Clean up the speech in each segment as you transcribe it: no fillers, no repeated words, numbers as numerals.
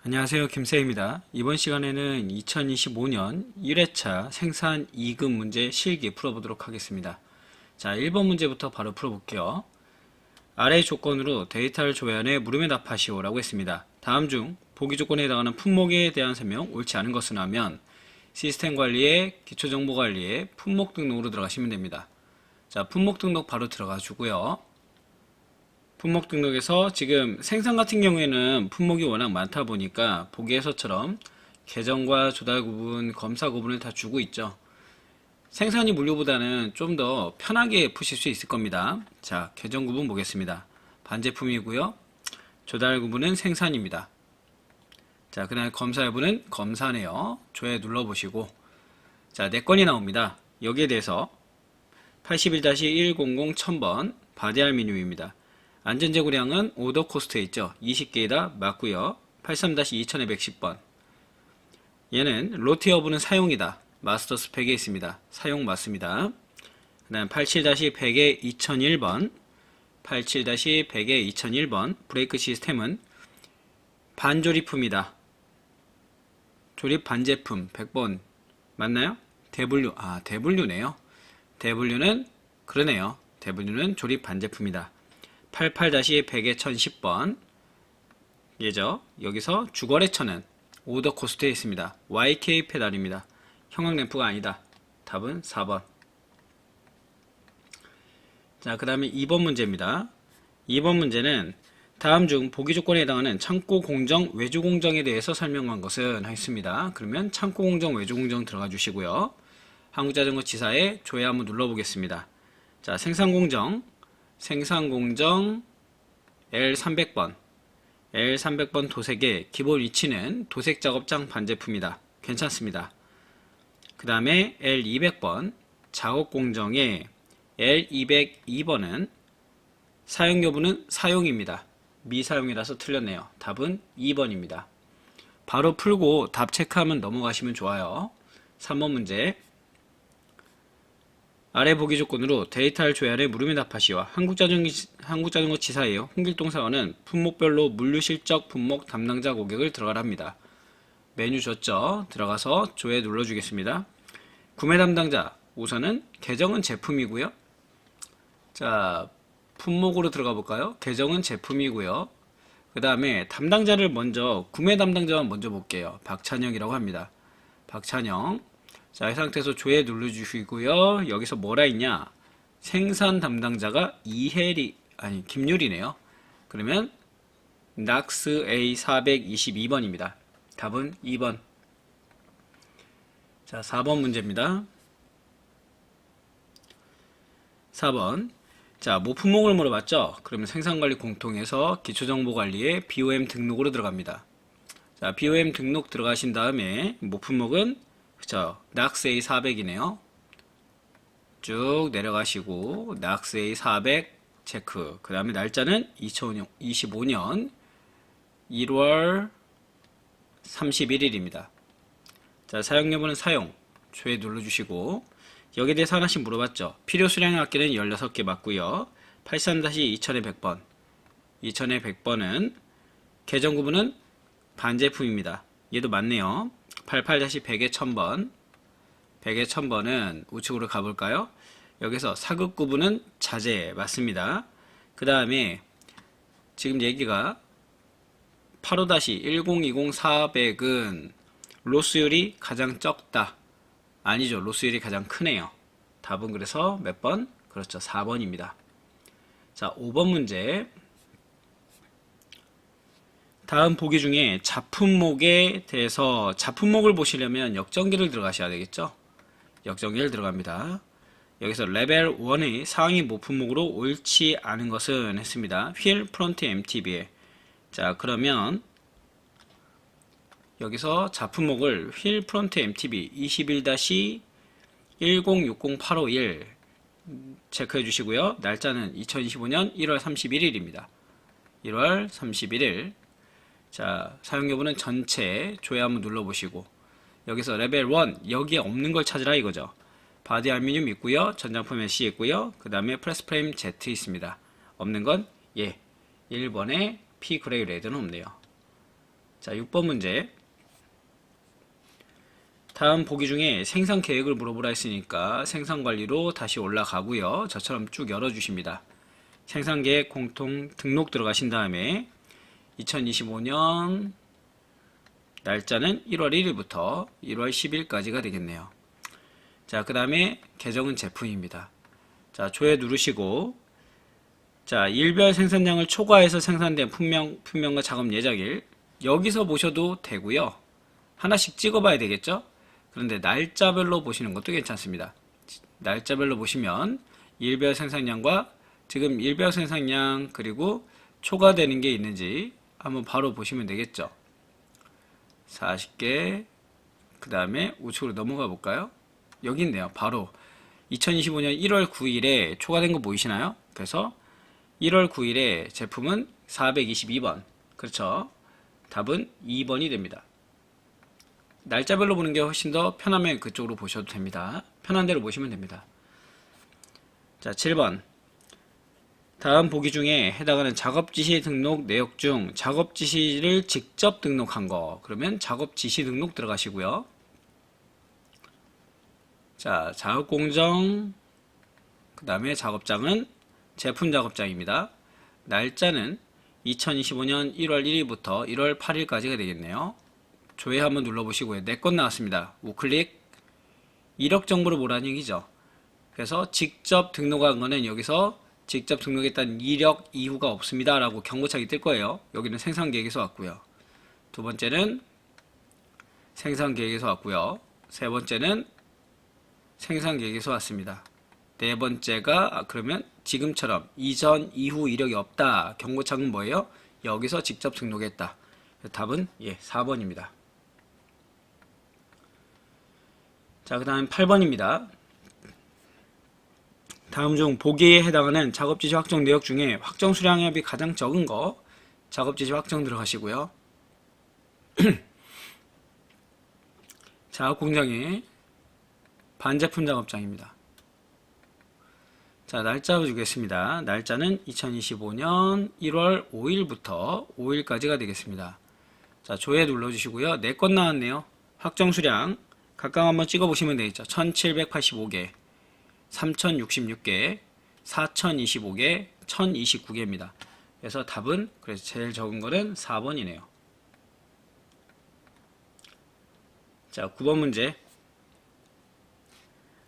안녕하세요. 김쌤입니다. 이번 시간에는 2025년 1회차 생산 2급 문제 실기 풀어보도록 하겠습니다. 자, 1번 문제부터 바로 풀어볼게요. 아래 조건으로 데이터를 조회하여 물음에 답하시오 라고 했습니다. 다음 중 보기 조건에 해당하는 품목에 대한 설명 옳지 않은 것은 하면 시스템 관리에 기초정보 관리에 품목 등록으로 들어가시면 됩니다. 자, 품목 등록 바로 들어가 주고요. 품목 등록에서 지금 생산 같은 경우에는 품목이 워낙 많다 보니까 보기에서처럼 계정과 조달 구분, 검사 구분을 다 주고 있죠. 생산이 물류보다는 좀 더 편하게 푸실 수 있을 겁니다. 자, 계정 구분 보겠습니다. 반제품이고요. 조달 구분은 생산입니다. 자, 그 다음에 검사 여부는 검사네요. 조회 눌러보시고 자, 4건이 나옵니다. 여기에 대해서 81-100-1000번 바디 알미늄입니다. 안전재고량은 오더 코스트에 있죠. 20개이다 맞고요. 83-2210번 얘는 로트 여부는 사용이다. 마스터 스펙에 있습니다. 사용 맞습니다. 그 다음 87-100-2001번 87-100-2001번 브레이크 시스템은 반조립품이다. 조립 반제품 100번 맞나요? 대분류네요. 대분류는 그러네요. 대분류는 조립 반제품이다. 88-100-1010번 예죠. 여기서 주거래처는 오더 코스트에 있습니다. YK 페달입니다. 형광 램프가 아니다. 답은 4번. 자, 그 다음에 2번 문제입니다. 2번 문제는 다음 중 보기 조건에 해당하는 창고 공정, 외주 공정에 대해서 설명한 것은 하겠습니다. 그러면 창고 공정, 외주 공정 들어가 주시고요. 한국자전거 지사에 조회 한번 눌러보겠습니다. 자, 생산공정 L300번 도색의 기본 위치는 도색 작업장 반제품이다. 괜찮습니다. 그 다음에 L200번 작업공정의 L202번은 사용 여부는 사용입니다. 미사용이라서 틀렸네요. 답은 2번입니다. 바로 풀고 답 체크하면 넘어가시면 좋아요. 3번 문제 아래 보기 조건으로 데이터를 조회하여 물음에 답하시와 한국자전거 지사예요. 홍길동 사원은 품목별로 물류실적 품목 담당자 고객을 들어가랍니다. 메뉴 줬죠. 들어가서 조회 눌러주겠습니다. 구매 담당자 우선은 계정은 제품이고요. 자, 품목으로 들어가 볼까요? 계정은 제품이고요. 그 다음에 담당자를 먼저 구매 담당자만 먼저 볼게요. 박찬영이라고 합니다. 박찬영. 자, 이 상태에서 조회 눌러주시고요. 여기서 뭐라 있냐? 생산 담당자가 김유리네요. 그러면 낙스 A422번입니다. 답은 2번. 자, 4번 문제입니다. 4번. 자, 모품목을 물어봤죠? 그러면 생산관리 공통에서 기초정보관리에 BOM 등록으로 들어갑니다. 자, BOM 등록 들어가신 다음에 모품목은 그쵸, 낙스 A400이네요. 쭉 내려가시고 낙스 A400 체크. 그 다음에 날짜는 2025년 1월 31일입니다. 자, 사용 여부는 사용. 조회 눌러주시고 여기에 대해서 하나씩 물어봤죠. 필요 수량의 합계는 16개 맞고요. 83-2100번 2100번은 계정 구분은 반제품입니다. 얘도 맞네요. 88-100-1000번 100-1000번은 우측으로 가볼까요? 여기서 사급 구분은 자재 맞습니다. 그 다음에 지금 얘기가 85-1020-400은 로스율이 가장 적다. 아니죠. 로스율이 가장 크네요. 답은 그래서 몇 번? 그렇죠. 4번입니다. 자, 5번 문제. 다음 보기 중에 자품목에 대해서 자품목을 보시려면 역전기를 들어가셔야 되겠죠. 역전기를 들어갑니다. 여기서 레벨 1의 상위 모품목으로 옳지 않은 것은 했습니다. 휠 프론트 MTB에 자, 그러면 여기서 자품목을 휠 프론트 MTB 21-1060851 체크해 주시고요. 날짜는 2025년 1월 31일입니다. 1월 31일. 자, 사용 여부는 전체 조회 한번 눌러보시고 여기서 레벨 1 여기에 없는 걸 찾으라 이거죠. 바디 알미늄 있고요. 전장품 메쉬 있고요. 그 다음에 프레스 프레임 Z 있습니다. 없는 건 1번에 P 그레이 레드는 없네요. 자, 6번 문제. 다음 보기 중에 생산 계획을 물어보라 했으니까 생산 관리로 다시 올라가고요. 저처럼 쭉 열어주십니다. 생산 계획 공통 등록 들어가신 다음에 2025년 날짜는 1월 1일부터 1월 10일까지가 되겠네요. 자, 그 다음에 계정은 제품입니다. 자, 조회 누르시고, 자, 일별 생산량을 초과해서 생산된 품명과 작업 예정일, 여기서 보셔도 되고요. 하나씩 찍어봐야 되겠죠? 그런데 날짜별로 보시는 것도 괜찮습니다. 날짜별로 보시면 일별 생산량과 지금 일별 생산량 그리고 초과되는 게 있는지 한번 바로 보시면 되겠죠. 40개, 그 다음에 우측으로 넘어가 볼까요? 여기 있네요. 바로 2025년 1월 9일에 초과된 거 보이시나요? 그래서 1월 9일에 제품은 422번. 그렇죠? 답은 2번이 됩니다. 날짜별로 보는 게 훨씬 더 편하면 그쪽으로 보셔도 됩니다. 편한 대로 보시면 됩니다. 자, 7번. 다음 보기 중에 해당하는 작업지시 등록 내역 중 작업지시를 직접 등록한 거. 그러면 작업지시 등록 들어가시고요. 자, 작업공정, 그 다음에 작업장은 제품 작업장입니다. 날짜는 2025년 1월 1일부터 1월 8일까지가 되겠네요. 조회 한번 눌러보시고요. 내 건 나왔습니다. 우클릭. 이력 정보를 보라는 얘기죠. 그래서 직접 등록한 거는 여기서 직접 등록했다는 이력 이후가 없습니다 라고 경고창이 뜰 거예요. 여기는 생산계획에서 왔고요. 두 번째는 생산계획에서 왔고요. 세 번째는 생산계획에서 왔습니다. 네 번째가 그러면 지금처럼 이전 이후 이력이 없다. 경고창은 뭐예요? 여기서 직접 등록했다. 답은 4번입니다. 자, 그 다음 8번입니다. 다음 중 보기에 해당하는 작업지시 확정 내역 중에 확정 수량액이 가장 적은 거 작업지시 확정 들어가시고요. 작업공장의 반제품 작업장입니다. 자, 날짜 주겠습니다. 날짜는 2025년 1월 5일부터 5일까지가 되겠습니다. 자, 조회 눌러주시고요. 네 건 나왔네요. 확정 수량 각각 한번 찍어보시면 되겠죠. 1785개, 3066개, 4025개, 1029개입니다. 그래서 답은 그래서 제일 적은 거는 4번이네요. 자, 9번 문제.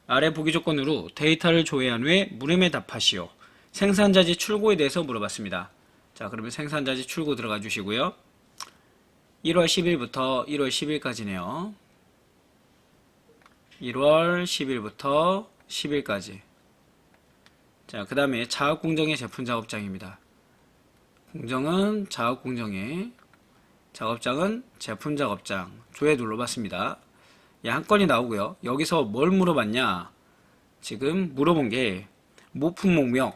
아래 보기 조건으로 데이터를 조회한 후에 물음에 답하시오. 생산자재 출고에 대해서 물어봤습니다. 자, 그러면 생산자재 출고 들어가 주시고요. 1월 10일부터 1월 10일까지네요. 1월 10일부터 10일까지. 자, 그 다음에 작업공정의 제품 작업장입니다. 공정은 작업공정의, 작업장은 제품 작업장. 조회 눌러봤습니다. 한 건이 나오고요. 여기서 뭘 물어봤냐? 지금 물어본 게 모품목명.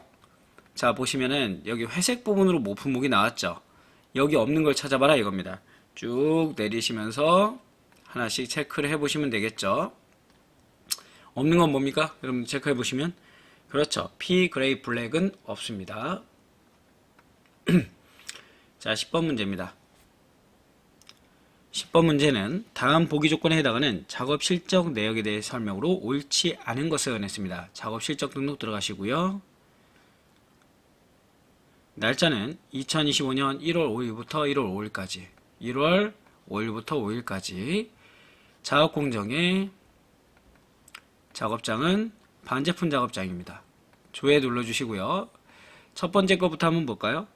자, 보시면은 여기 회색 부분으로 모품목이 나왔죠. 여기 없는 걸 찾아봐라 이겁니다. 쭉 내리시면서 하나씩 체크를 해보시면 되겠죠. 없는 건 뭡니까? 여러분 체크해 보시면 그렇죠. P 그레이 블랙은 없습니다. 자, 10번 문제입니다. 10번 문제는 다음 보기 조건에 해당하는 작업 실적 내역에 대해 설명으로 옳지 않은 것을 원했습니다. 작업 실적 등록 들어가시고요. 날짜는 2025년 1월 5일부터 1월 5일까지. 1월 5일부터 5일까지. 작업 공정의 작업장은 반제품 작업장입니다. 조회 눌러주시고요. 첫 번째 거부터 한번 볼까요?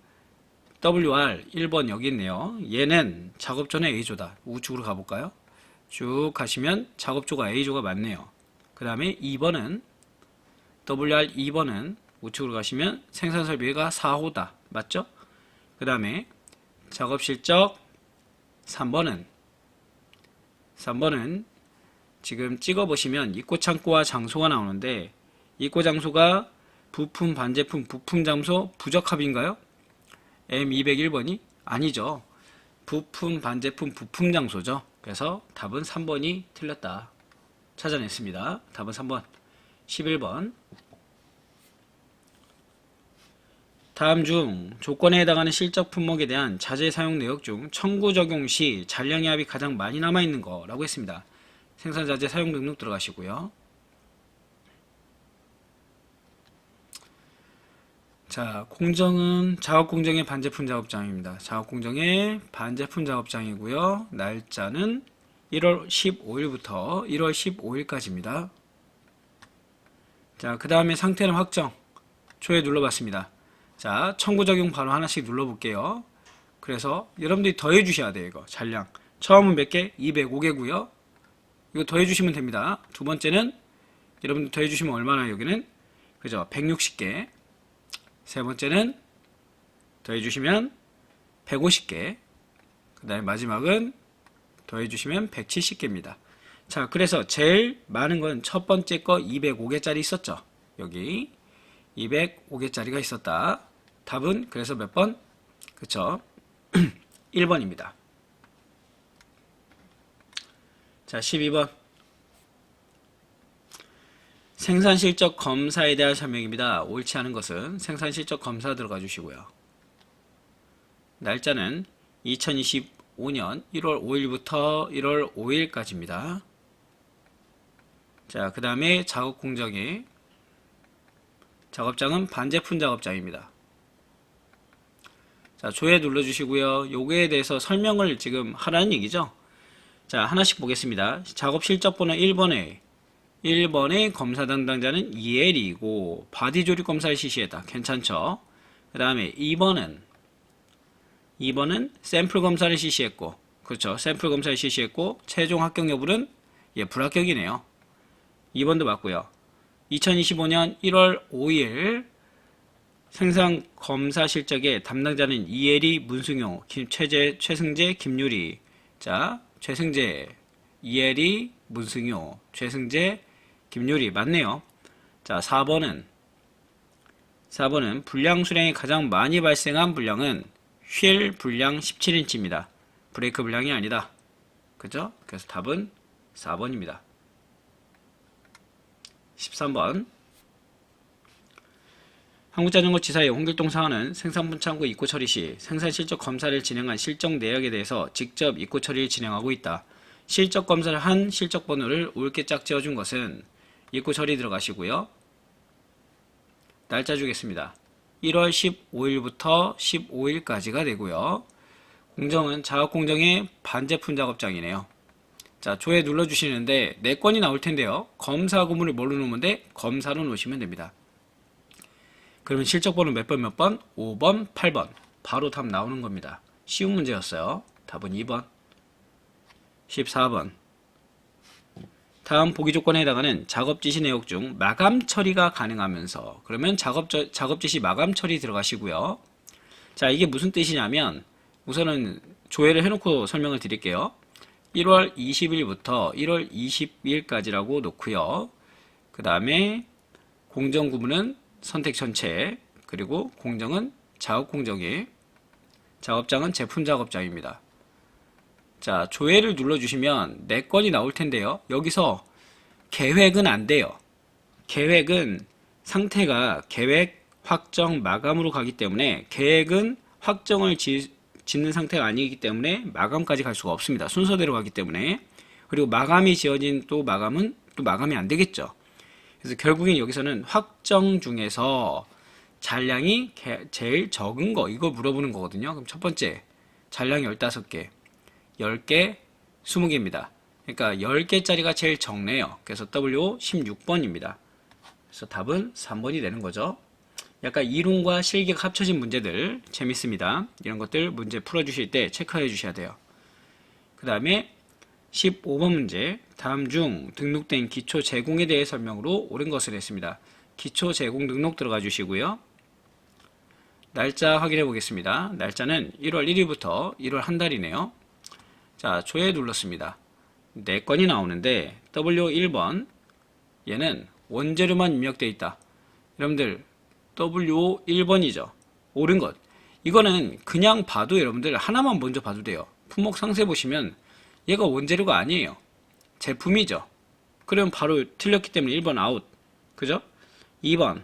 WR 1번 여기 있네요. 얘는 작업조는 A조다. 우측으로 가볼까요? 쭉 가시면 작업조가 A조가 맞네요. 그 다음에 2번은 WR 2번은 우측으로 가시면 생산설비가 4호다. 맞죠? 그 다음에 작업실적 3번은 지금 찍어보시면 입고 창고와 장소가 나오는데 입고 장소가 부품 반제품 부품 장소 부적합인가요? M201번이 아니죠. 부품 반제품 부품 장소죠. 그래서 답은 3번이 틀렸다. 찾아냈습니다. 답은 3번. 11번. 다음 중 조건에 해당하는 실적 품목에 대한 자재 사용 내역 중 청구 적용 시 잔량의 합이 가장 많이 남아있는 거라고 했습니다. 생산자재 사용 등록 들어가시고요. 자, 공정은 작업공정의 반제품 작업장입니다. 작업공정의 반제품 작업장이고요. 날짜는 1월 15일부터 1월 15일까지입니다. 자, 그 다음에 상태는 확정. 조회 눌러봤습니다. 자, 청구 적용 바로 하나씩 눌러볼게요. 그래서 여러분들이 더해 주셔야 돼요. 이거 잔량 처음은 몇 개? 205개고요 이거 더해 주시면 됩니다. 두 번째는 여러분들 더해 주시면 얼마나 여기는 그죠? 160개. 세 번째는 더해 주시면 150개. 그 다음에 마지막은 더해 주시면 170개입니다. 자, 그래서 제일 많은 건 첫 번째 거 205개짜리 있었죠. 여기 205개짜리가 있었다. 답은 그래서 몇 번? 그쵸? 1번입니다. 자, 12번. 생산실적 검사에 대한 설명입니다. 옳지 않은 것은 생산실적 검사 들어가 주시고요. 날짜는 2025년 1월 5일부터 1월 5일까지입니다. 자, 그 다음에 작업 공정의 작업장은 반제품 작업장입니다. 자, 조회 눌러주시고요. 요거에 대해서 설명을 지금 하라는 얘기죠. 자, 하나씩 보겠습니다. 작업 실적 번호 1번의 검사 담당자는 이엘이고 바디 조립 검사를 실시했다. 괜찮죠? 그 다음에 2번은 샘플 검사를 실시했고, 그렇죠? 샘플 검사를 실시했고 최종 합격 여부는 불합격이네요. 2번도 맞고요. 2025년 1월 5일 생산 검사 실적의 담당자는 이혜리, 문승용, 최승재, 김유리. 자, 최승재, 이혜리, 문승용, 최승재, 김유리 맞네요. 자, 4번은 불량 수량이 가장 많이 발생한 불량은 휠 불량 17인치입니다. 브레이크 불량이 아니다. 그죠? 그래서 답은 4번입니다. 13번. 한국자전거지사의 홍길동 사원은 생산분 창고 입고 처리 시 생산 실적 검사를 진행한 실적 내역에 대해서 직접 입고 처리를 진행하고 있다. 실적 검사를 한 실적 번호를 옳게 짝지어 준 것은 입고 처리 들어가시고요. 날짜 주겠습니다. 1월 15일부터 15일까지가 되고요. 공정은 작업공정의 반제품 작업장이네요. 자, 조회 눌러주시는데 4건이 나올 텐데요. 검사 구문을 뭘로 놓으면 돼? 검사로 놓으시면 됩니다. 그러면 실적 번호 몇 번? 5번, 8번. 바로 답 나오는 겁니다. 쉬운 문제였어요. 답은 2번. 14번. 다음 보기 조건에 해당하는 작업 지시 내역 중 마감 처리가 가능하면서, 그러면 작업 지시 마감 처리 들어가시고요. 자, 이게 무슨 뜻이냐면 우선은 조회를 해놓고 설명을 드릴게요. 1월 20일부터 1월 20일까지라고 놓고요. 그 다음에 공정 구문은 선택 전체, 그리고 공정은 작업 공정이, 작업장은 제품 작업장입니다. 자, 조회를 눌러주시면 4건이 나올 텐데요. 여기서 계획은 안 돼요. 계획은 상태가 계획, 확정, 마감으로 가기 때문에 계획은 확정을 짓는 상태가 아니기 때문에 마감까지 갈 수가 없습니다. 순서대로 가기 때문에. 그리고 마감이 지어진 또 마감은 또 마감이 안 되겠죠. 그래서 결국엔 여기서는 확정 중에서 잔량이 제일 적은 거, 이거 물어보는 거거든요. 그럼 첫 번째, 잔량이 15개, 10개, 20개입니다. 그러니까 10개짜리가 제일 적네요. 그래서 W 16번입니다. 그래서 답은 3번이 되는 거죠. 약간 이론과 실기가 합쳐진 문제들 재밌습니다. 이런 것들 문제 풀어주실 때 체크해 주셔야 돼요. 그 다음에 15번 문제. 다음 중 등록된 기초 제공에 대해 설명으로 옳은 것을 했습니다. 기초 제공 등록 들어가 주시고요. 날짜 확인해 보겠습니다. 날짜는 1월 1일부터 1월 한 달이네요. 자, 조회 눌렀습니다. 4건이 나오는데 W1번 얘는 원재료만 입력되어 있다. 여러분들 W1번이죠. 옳은 것. 이거는 그냥 봐도 여러분들 하나만 먼저 봐도 돼요. 품목 상세 보시면 얘가 원재료가 아니에요. 제품이죠. 그러면 바로 틀렸기 때문에 1번 아웃. 그죠? 2번.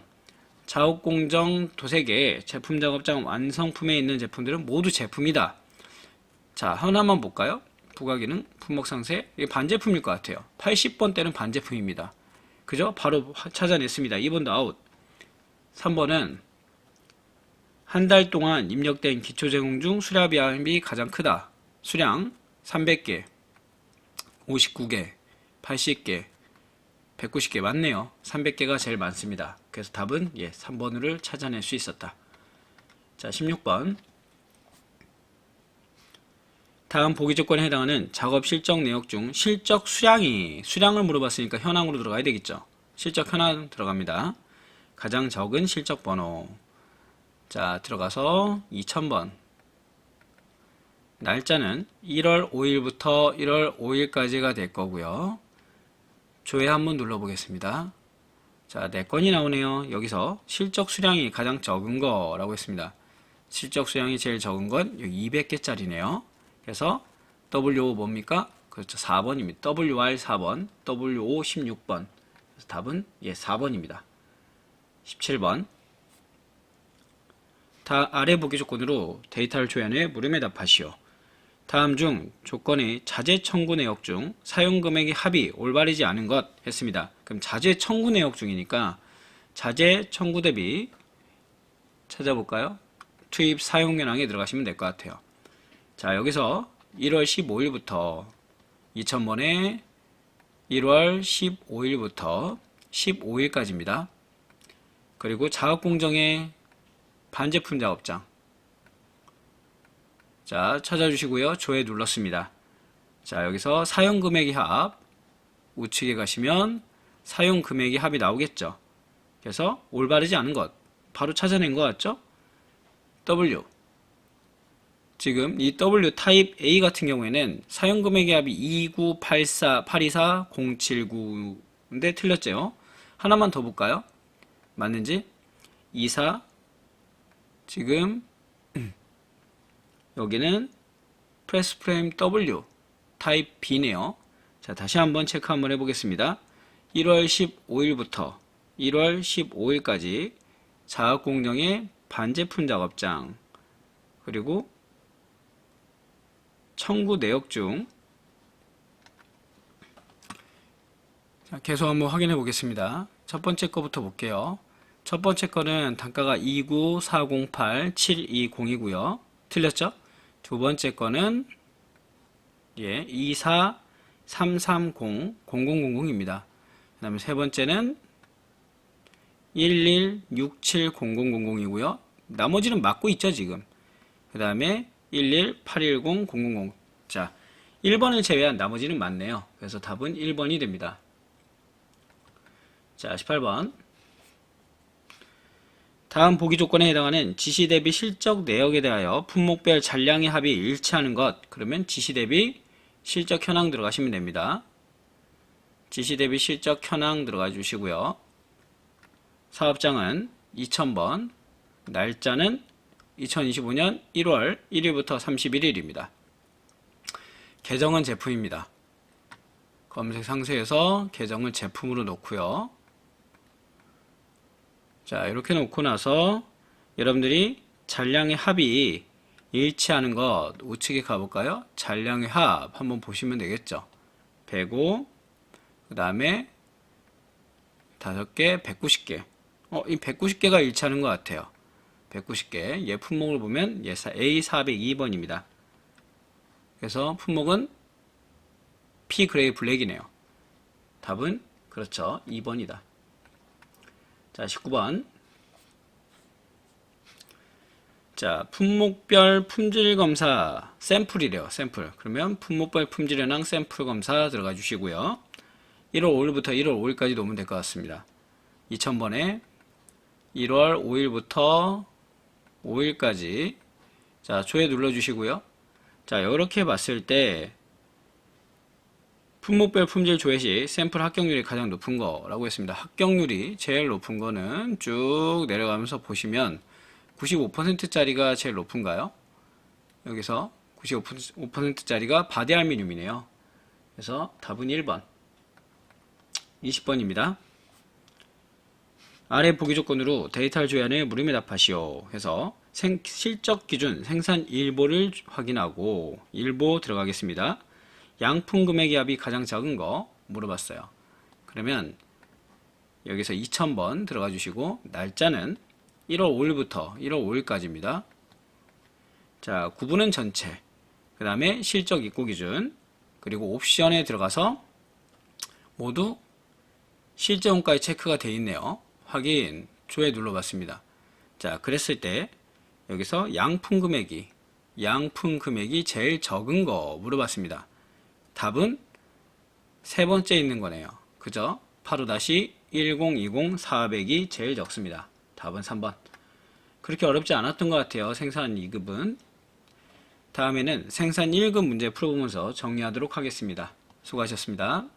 자욱공정 도색의 제품 작업장 완성품에 있는 제품들은 모두 제품이다. 자, 하나만 볼까요? 부가기능, 품목상세, 이게 반제품일 것 같아요. 80번 때는 반제품입니다. 그죠? 바로 찾아냈습니다. 2번도 아웃. 3번은 한 달 동안 입력된 기초 제공 중 수량비합이 가장 크다. 수량 300개, 59개, 80개, 190개 맞네요. 300개가 제일 많습니다. 그래서 답은 3번을 찾아낼 수 있었다. 자, 16번. 다음 보기 조건에 해당하는 작업 실적 내역 중 실적 수량을 물어봤으니까 현황으로 들어가야 되겠죠. 실적 현황 들어갑니다. 가장 적은 실적 번호. 자, 들어가서 2000번. 날짜는 1월 5일부터 1월 5일까지가 될 거고요. 조회 한번 눌러보겠습니다. 자, 4건이 나오네요. 여기서 실적 수량이 가장 적은 거라고 했습니다. 실적 수량이 제일 적은 건 여기 200개짜리네요. 그래서 WO 뭡니까? 그렇죠. 4번입니다. WR 4번, WO 16번. 그래서 답은 4번입니다. 17번. 아래 보기 조건으로 데이터를 조회해 물음에 답하시오. 다음 중 조건의 자재 청구 내역 중 사용 금액의 합이 올바르지 않은 것 했습니다. 그럼 자재 청구 내역 중이니까 자재 청구 대비 찾아볼까요? 투입 사용 현황에 들어가시면 될 것 같아요. 자, 여기서 1월 15일부터 2000번에 1월 15일부터 15일까지입니다. 그리고 자업공정의 반제품 작업장. 자, 찾아주시고요. 조회 눌렀습니다. 자, 여기서 사용 금액의 합 우측에 가시면 사용 금액의 합이 나오겠죠. 그래서 올바르지 않은 것 바로 찾아낸 것 같죠? W. 지금 이 W 타입 A 같은 경우에는 사용 금액의 합이 2984079인데 틀렸죠. 하나만 더 볼까요? 맞는지? 24 지금 여기는 프레스 프레임 W 타입 B네요. 자, 다시 한번 체크 한번 해보겠습니다. 1월 15일부터 1월 15일까지 자업공정의 반제품 작업장 그리고 청구 내역 중 자, 계속 한번 확인해 보겠습니다. 첫 번째 거부터 볼게요. 첫 번째 거는 단가가 29408-7202고요. 틀렸죠? 두 번째 거는 24330-0000입니다. 그 다음에 세 번째는 11670000이고요. 나머지는 맞고 있죠, 지금. 그 다음에 11810-000. 자, 1번을 제외한 나머지는 맞네요. 그래서 답은 1번이 됩니다. 자, 18번. 다음 보기 조건에 해당하는 지시 대비 실적 내역에 대하여 품목별 잔량의 합이 일치하는 것. 그러면 지시 대비 실적 현황 들어가시면 됩니다. 지시 대비 실적 현황 들어가 주시고요. 사업장은 2000번, 날짜는 2025년 1월 1일부터 31일입니다. 계정은 제품입니다. 검색 상세에서 계정을 제품으로 놓고요. 자, 이렇게 놓고 나서 여러분들이 잔량의 합이 일치하는 것 우측에 가볼까요? 잔량의 합 한번 보시면 되겠죠. 105, 그 다음에 5개, 190개. 이 190개가 일치하는 것 같아요. 190개. 얘 품목을 보면 A402번입니다. 그래서 품목은 P 그레이 블랙이네요. 답은 그렇죠. 2번이다. 자, 19번. 자, 품목별 품질 검사 샘플이래요. 샘플. 그러면 품목별 품질 현황 샘플 검사 들어가 주시고요. 1월 5일부터 1월 5일까지 놓으면 될 것 같습니다. 2000번에 1월 5일부터 5일까지 자, 조회 눌러 주시고요. 자, 이렇게 봤을 때 품목별 품질 조회 시 샘플 합격률이 가장 높은 거라고 했습니다. 합격률이 제일 높은 거는 쭉 내려가면서 보시면 95%짜리가 제일 높은가요? 여기서 95%짜리가 바디 알루미늄이네요. 그래서 답은 1번. 20번입니다. 아래 보기 조건으로 데이터를 조회하는 물음에 답하시오 해서 실적 기준 생산 일보를 확인하고 일보 들어가겠습니다. 양품 금액의 합이 가장 작은 거 물어봤어요. 그러면 여기서 2000번 들어가 주시고 날짜는 1월 5일부터 1월 5일까지입니다. 자, 구분은 전체, 그 다음에 실적 입고 기준, 그리고 옵션에 들어가서 모두 실제 원가에 체크가 되어 있네요. 확인, 조회 눌러봤습니다. 자, 그랬을 때 여기서 양품 금액이 제일 적은 거 물어봤습니다. 답은 세 번째 있는 거네요. 그죠? 85-1020 400이 제일 적습니다. 답은 3번. 그렇게 어렵지 않았던 것 같아요. 생산 2급은. 다음에는 생산 1급 문제 풀어보면서 정리하도록 하겠습니다. 수고하셨습니다.